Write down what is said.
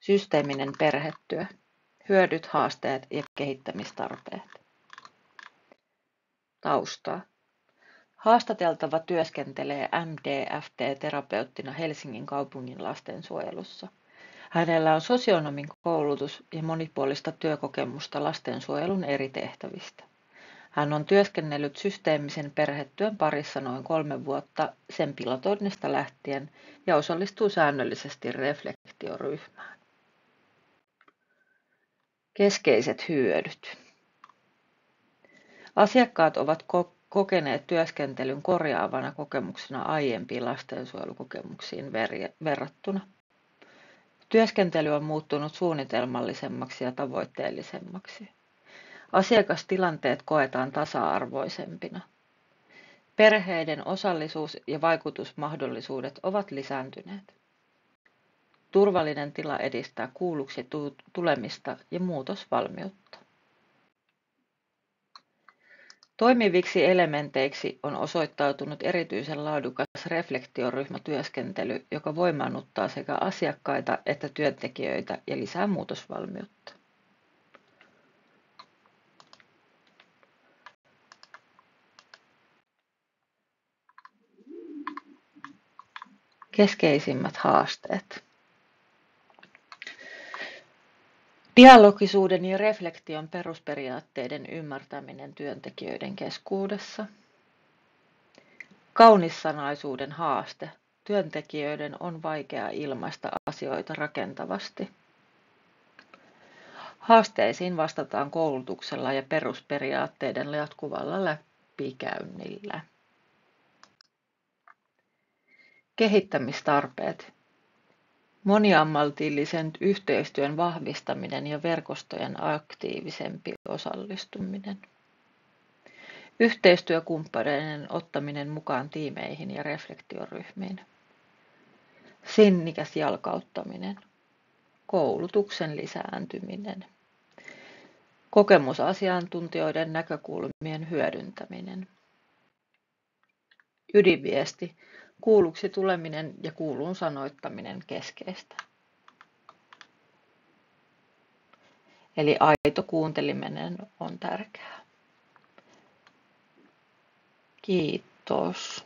Systeeminen perhetyö. Hyödyt, haasteet ja kehittämistarpeet. Taustaa. Haastateltava työskentelee MDFT-terapeuttina Helsingin kaupungin lastensuojelussa. Hänellä on sosionomin koulutus ja monipuolista työkokemusta lastensuojelun eri tehtävistä. Hän on työskennellyt systeemisen perhetyön parissa noin 3 vuotta sen pilotoinnista lähtien ja osallistuu säännöllisesti reflektioryhmään. Keskeiset hyödyt. Asiakkaat ovat kokeneet työskentelyn korjaavana kokemuksena aiempiin lastensuojelukokemuksiin verrattuna. Työskentely on muuttunut suunnitelmallisemmaksi ja tavoitteellisemmaksi. Asiakastilanteet koetaan tasa-arvoisempina. Perheiden osallisuus ja vaikutusmahdollisuudet ovat lisääntyneet. Turvallinen tila edistää kuulluksi tulemista ja muutosvalmiutta. Toimiviksi elementeiksi on osoittautunut erityisen laadukas reflektioryhmätyöskentely, joka voimaannuttaa sekä asiakkaita että työntekijöitä ja lisää muutosvalmiutta. Keskeisimmät haasteet. Dialogisuuden ja reflektion perusperiaatteiden ymmärtäminen työntekijöiden keskuudessa. Kaunissanaisuuden haaste. Työntekijöiden on vaikea ilmaista asioita rakentavasti. Haasteisiin vastataan koulutuksella ja perusperiaatteiden jatkuvalla läpikäynnillä. Kehittämistarpeet. Moniammatillisen yhteistyön vahvistaminen ja verkostojen aktiivisempi osallistuminen. Yhteistyökumppaneiden ottaminen mukaan tiimeihin ja reflektioryhmiin. Sinnikäs jalkauttaminen. Koulutuksen lisääntyminen. Kokemusasiantuntijoiden näkökulmien hyödyntäminen. Ydinviesti. Kuulluksi tuleminen ja kuulluun sanoittaminen keskeistä. Eli aito kuunteleminen on tärkeää. Kiitos.